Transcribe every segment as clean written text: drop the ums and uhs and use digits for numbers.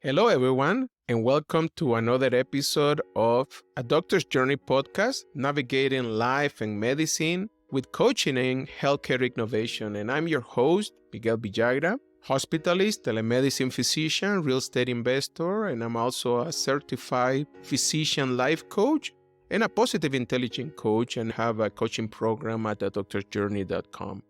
Hello, everyone, and welcome to another episode of A Doctor's Journey podcast, navigating life and medicine with coaching and healthcare innovation. And I'm your host, Miguel Villagra, hospitalist, telemedicine physician, real estate investor, and I'm also a certified physician life coach and a positive intelligence coach, and have a coaching program at ADoctorsJourney.com.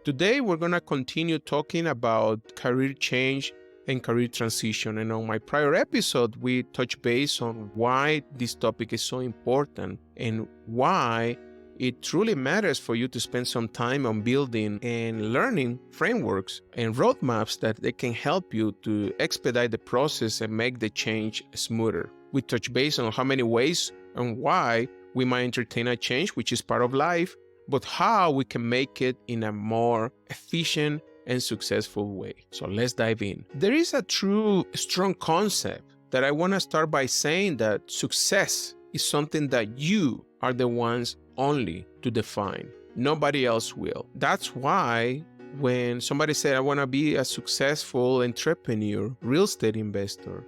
Today, we're going to continue talking about career change and career transition. And on my prior episode, we touched base on why this topic is so important and why it truly matters for you to spend some time on building and learning frameworks and roadmaps that they can help you to expedite the process and make the change smoother. We touched base on how many ways and why we might entertain a change, which is part of life, but how we can make it in a more efficient and successful way. So let's dive in. There is a true strong concept that I want to start by saying that success is something that you are the ones only to define. Nobody else will. That's why when somebody said, I want to be a successful entrepreneur, real estate investor,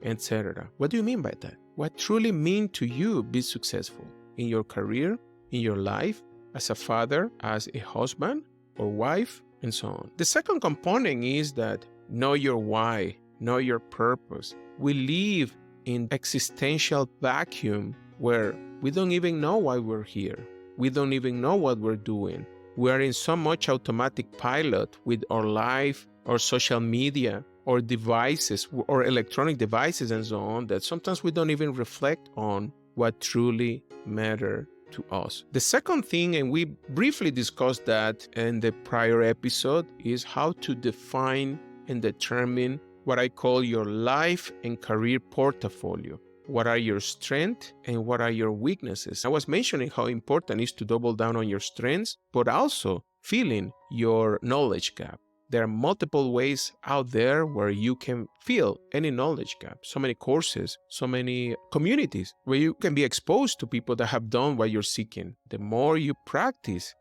etc. What do you mean by that? What truly means to you be successful in your career, in your life, as a father, as a husband or wife, and so on. The second component is that know your why, know your purpose. We live in existential vacuum where we don't even know why we're here. We don't even know what we're doing. We are in so much automatic pilot with our life, our social media, or devices, or electronic devices and so on, that sometimes we don't even reflect on what truly matters to us. The second thing, and we briefly discussed that in the prior episode, is how to define and determine what I call your life and career portfolio. What are your strengths and what are your weaknesses? I was mentioning how important it is to double down on your strengths, but also filling your knowledge gap. There are multiple ways out there where you can fill any knowledge gap. So many courses, so many communities where you can be exposed to people that have done what you're seeking. The more you practice,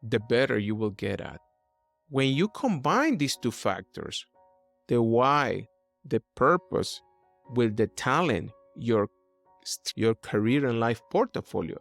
the better you will get at. When you combine these two factors, the why, the purpose, with the talent, your career and life portfolio,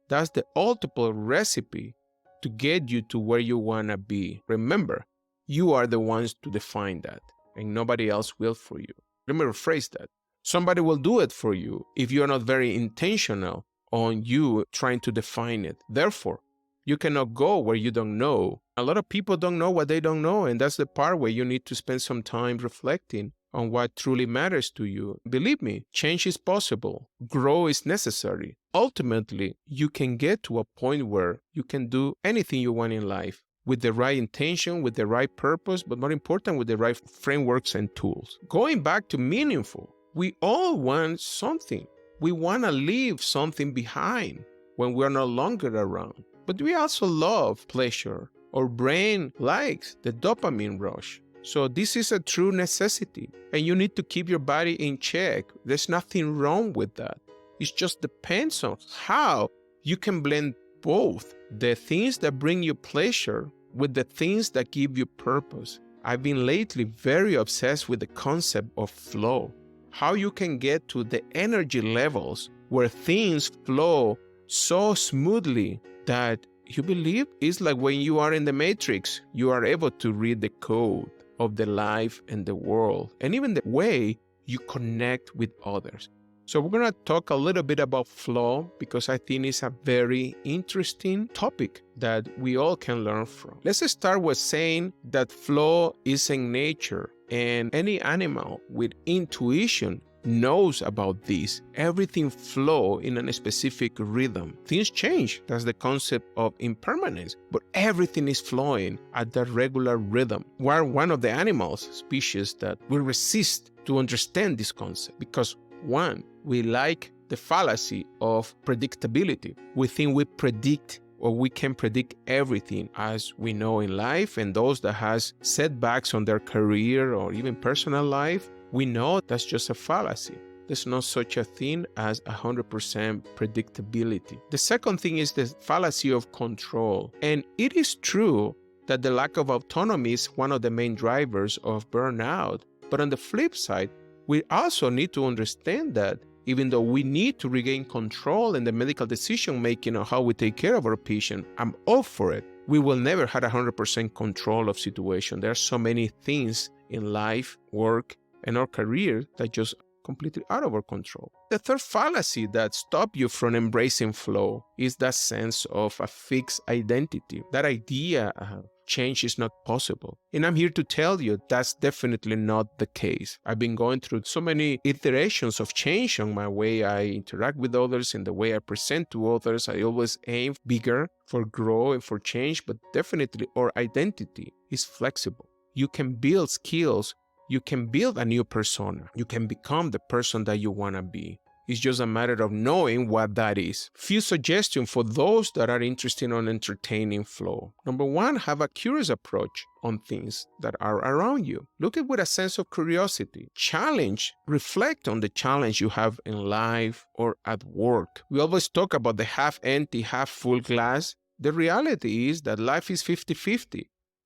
that's the ultimate recipe to get you to where you want to be. Remember, you are the ones to define that, and nobody else will for you. Let me rephrase that. Somebody will do it for you if you are not very intentional on you trying to define it. Therefore, you cannot go where you don't know. A lot of people don't know what they don't know, and that's the part where you need to spend some time reflecting on what truly matters to you. Believe me, change is possible. Grow is necessary. Ultimately, you can get to a point where you can do anything you want in life, with the right intention, with the right purpose, but more important, with the right frameworks and tools. Going back to meaningful, we all want something. We want to leave something behind when we're no longer around. But we also love pleasure. Our brain likes the dopamine rush. So this is a true necessity, and you need to keep your body in check. There's nothing wrong with that. It just depends on how you can blend both the things that bring you pleasure with the things that give you purpose. I've been lately very obsessed with the concept of flow. How you can get to the energy levels where things flow so smoothly that you believe it's like when you are in the Matrix, you are able to read the code of the life and the world, and even the way you connect with others. So we're going to talk a little bit about flow because I think it's a very interesting topic that we all can learn from. Let's start with saying that flow is in nature, and any animal with intuition knows about this. Everything flow in a specific rhythm. Things change. That's the concept of impermanence, but everything is flowing at that regular rhythm. We're one of the animals species that will resist to understand this concept because, one, we like the fallacy of predictability. We think we predict, or we can predict everything as we know in life, and those that has setbacks on their career or even personal life, we know that's just a fallacy. There's no such a thing as 100% predictability. The second thing is the fallacy of control. And it is true that the lack of autonomy is one of the main drivers of burnout. But on the flip side, We also need to understand that even though we need to regain control in the medical decision-making of how we take care of our patient, I'm all for it. We will never have 100% control of situation. There are so many things in life, work, and our career that just completely out of our control. The third fallacy that stops you from embracing flow is that sense of a fixed identity. That idea change is not possible. And I'm here to tell you that's definitely not the case. I've been going through so many iterations of change on my way I interact with others and the way I present to others. I always aim bigger for growth and for change, but definitely our identity is flexible. You can build skills. You can build a new persona. You can become the person that you want to be. It's just a matter of knowing what that is. Few suggestions for those that are interested in entertaining flow. Number one, have a curious approach on things that are around you. Look at with a sense of curiosity. Challenge, reflect on the challenge you have in life or at work. We always talk about the half empty, half full glass. The reality is that life is 50-50,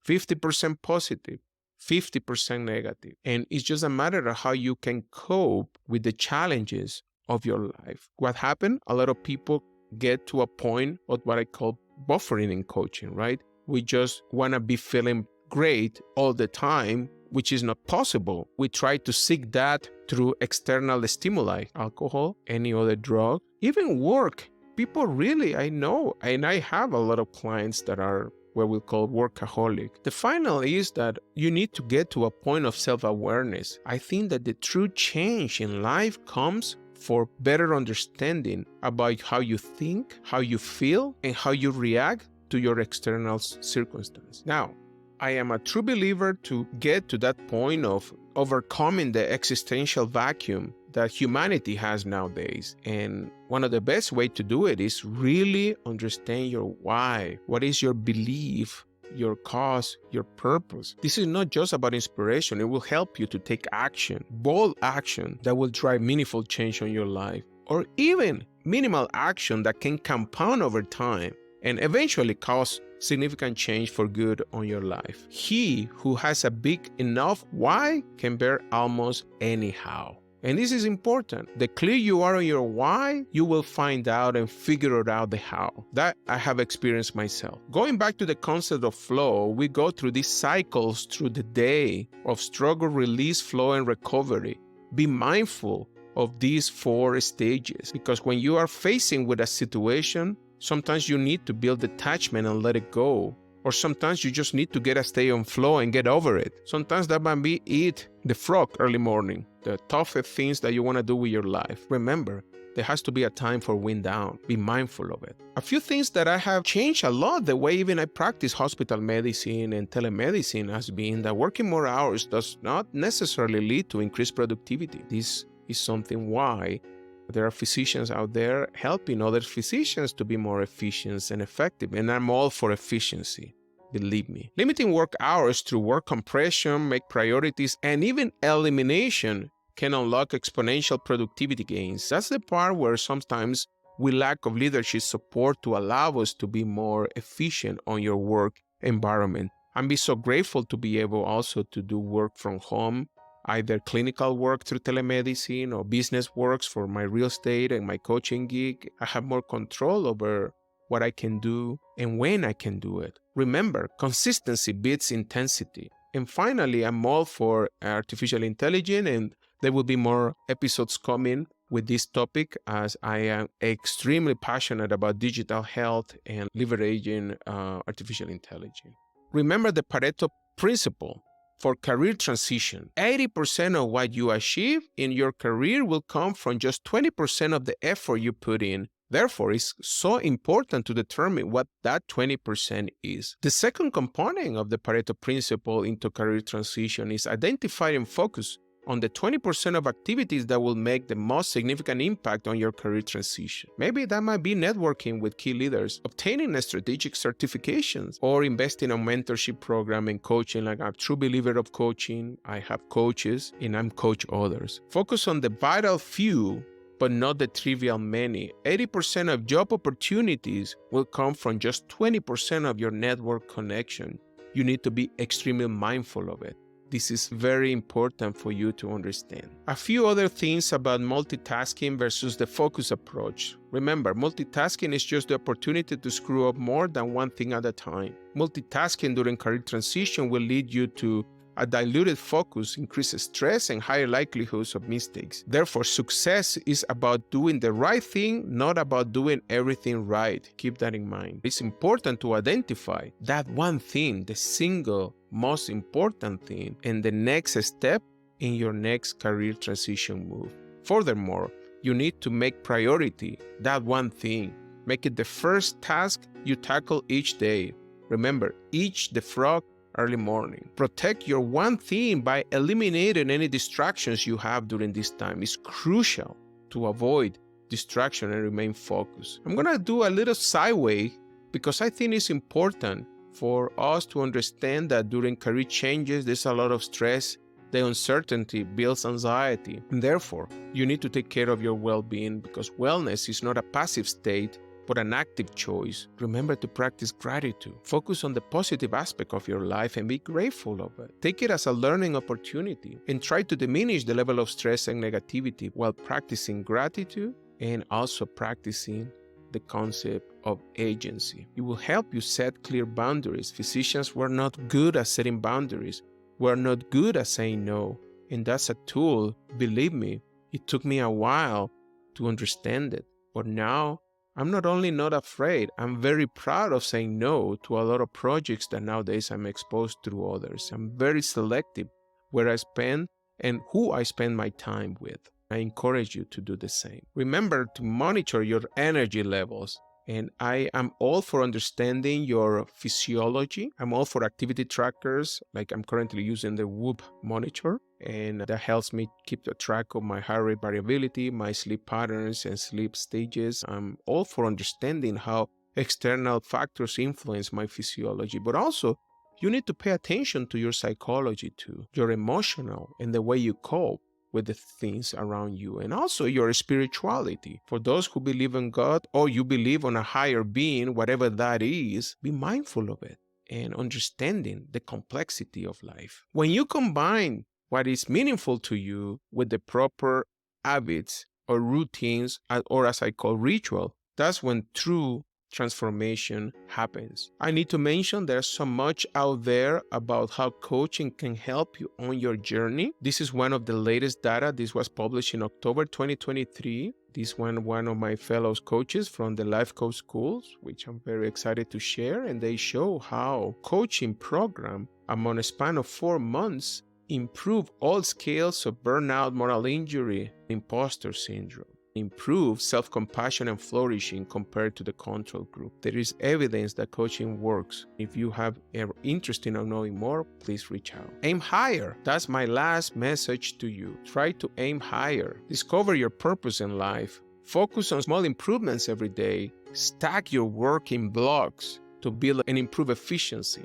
50% positive, 50% negative. And it's just a matter of how you can cope with the challenges of your life. What happened? A lot of people get to a point of what I call buffering in coaching, right? We just want to be feeling great all the time, which is not possible. We try to seek that through external stimuli, alcohol, any other drug, even work. People really, I know, and I have a lot of clients that are what we call workaholic. The final is that you need to get to a point of self-awareness. I think that the true change in life comes for better understanding about how you think, how you feel, and how you react to your external circumstance. Now, I am a true believer to get to that point of overcoming the existential vacuum that humanity has nowadays. And one of the best ways to do it is really understand your why. What is your belief, your cause, your purpose? This is not just about inspiration. It will help you to take action, bold action that will drive meaningful change on your life, or even minimal action that can compound over time and eventually cause significant change for good on your life. He who has a big enough why can bear almost anyhow. And this is important. The clearer you are on your why, you will find out and figure out the how. That I have experienced myself. Going back to the concept of flow, we go through these cycles through the day of struggle, release, flow, and recovery. Be mindful of these 4 stages, because when you are facing with a situation, sometimes you need to build attachment and let it go. Or sometimes you just need to get a stay on flow and get over it. Sometimes that might be eat the frog early morning, the toughest things that you want to do with your life. Remember, there has to be a time for wind down. Be mindful of it. A few things that I have changed a lot, the way even I practice hospital medicine and telemedicine, has been that working more hours does not necessarily lead to increased productivity. This is something why there are physicians out there helping other physicians to be more efficient and effective, and I'm all for efficiency, believe me. Limiting work hours through work compression, make priorities, and even elimination can unlock exponential productivity gains. That's the part where sometimes we lack of leadership support to allow us to be more efficient on your work environment. I'm so grateful to be able also to do work from home, either clinical work through telemedicine or business works for my real estate and my coaching gig. I have more control over what I can do and when I can do it. Remember, consistency beats intensity. And finally, I'm all for artificial intelligence, and there will be more episodes coming with this topic, as I am extremely passionate about digital health and leveraging artificial intelligence. Remember the Pareto principle. For career transition, 80% of what you achieve in your career will come from just 20% of the effort you put in. Therefore, it's so important to determine what that 20% is. The second component of the Pareto principle into career transition is identify and focus on the 20% of activities that will make the most significant impact on your career transition. Maybe that might be networking with key leaders, obtaining strategic certifications, or investing in a mentorship program and coaching. Like I'm a true believer of coaching. I have coaches and I'm coach others. Focus on the vital few, but not the trivial many. 80% of job opportunities will come from just 20% of your network connection. You need to be extremely mindful of it. This is very important for you to understand. A few other things about multitasking versus the focus approach. Remember, multitasking is just the opportunity to screw up more than one thing at a time. Multitasking during career transition will lead you to a diluted focus, increases stress, and higher likelihoods of mistakes. Therefore, success is about doing the right thing, not about doing everything right. Keep that in mind. It's important to identify that one thing, the single most important thing, and the next step in your next career transition move. Furthermore, you need to make priority that one thing. Make it the first task you tackle each day. Remember, eat the frog early morning. Protect your one thing by eliminating any distractions you have during this time. It's crucial to avoid distraction and remain focused. I'm going to do a little sideway because I think it's important for us to understand that during career changes, there's a lot of stress. The uncertainty builds anxiety. And therefore, you need to take care of your well-being because wellness is not a passive state, but an active choice. Remember to practice gratitude. Focus on the positive aspect of your life and be grateful of it. Take it as a learning opportunity and try to diminish the level of stress and negativity while practicing gratitude and also practicing the concept of agency. It will help you set clear boundaries. Physicians were not good at setting boundaries. We're not good at saying no. And that's a tool, believe me, it took me a while to understand it. But now, I'm not only not afraid, I'm very proud of saying no to a lot of projects that nowadays I'm exposed through others. I'm very selective where I spend and who I spend my time with. I encourage you to do the same. Remember to monitor your energy levels. And I am all for understanding your physiology. I'm all for activity trackers, like I'm currently using the Whoop monitor, and that helps me keep the track of my heart rate variability, my sleep patterns, and sleep stages. I'm all for understanding how external factors influence my physiology, but also you need to pay attention to your psychology too, your emotional, and the way you cope with the things around you, and also your spirituality. For those who believe in God or you believe on a higher being, whatever that is, be mindful of it and understanding the complexity of life. When you combine what is meaningful to you with the proper habits or routines, or as I call ritual, that's when true transformation happens. I need to mention there's so much out there about how coaching can help you on your journey. This is one of the latest data. This was published in October 2023. This one of my fellow coaches from the Life Coach Schools, which I'm very excited to share. And they show how coaching program among a span of 4 months improve all scales of burnout, moral injury, imposter syndrome. Improve self-compassion and flourishing compared to the control group. There is evidence that coaching works. If you have an interest in knowing more, please reach out. Aim higher. That's my last message to you. Try to aim higher. Discover your purpose in life. Focus on small improvements every day. Stack your work in blocks to build and improve efficiency.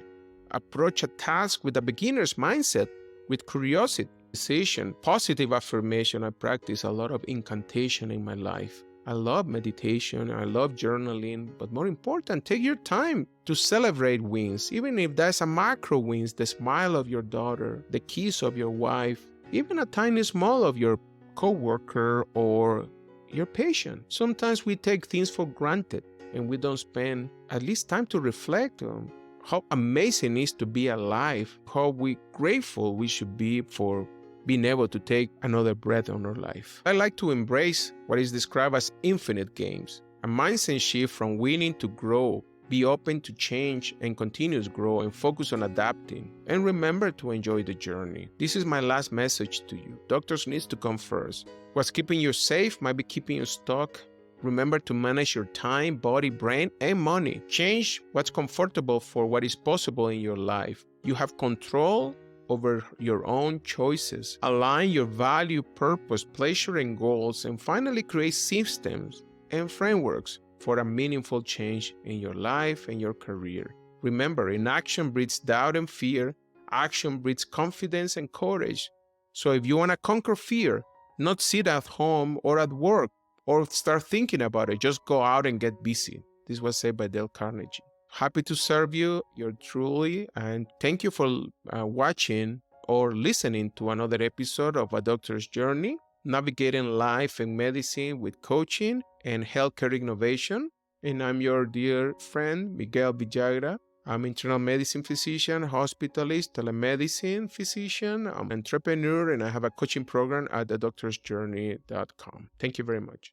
Approach a task with a beginner's mindset, with curiosity. Positive affirmation. I practice a lot of incantation in my life. I love meditation, I love journaling, but more important, take your time to celebrate wins, even if that's a macro wins, the smile of your daughter, the kiss of your wife, even a tiny smile of your coworker or your patient. Sometimes we take things for granted and we don't spend at least time to reflect on how amazing it is to be alive, how grateful we should be for being able to take another breath on our life. I like to embrace what is described as infinite games, a mindset shift from winning to grow, be open to change and continuous grow and focus on adapting. And remember to enjoy the journey. This is my last message to you. Doctors needs to come first. What's keeping you safe might be keeping you stuck. Remember to manage your time, body, brain, and money. Change what's comfortable for what is possible in your life. You have control over your own choices. Align your value, purpose, pleasure, and goals, and finally create systems and frameworks for a meaningful change in your life and your career. Remember, inaction breeds doubt and fear. Action breeds confidence and courage. So if you want to conquer fear, not sit at home or at work or start thinking about it, just go out and get busy. This was said by Dale Carnegie. Happy to serve you. You're truly, and thank you for watching or listening to another episode of A Doctor's Journey, navigating life and medicine with coaching and healthcare innovation. And I'm your dear friend, Miguel Villagra. I'm internal medicine physician, hospitalist, telemedicine physician. I'm an entrepreneur, and I have a coaching program at ADoctorsJourney.com. Thank you very much.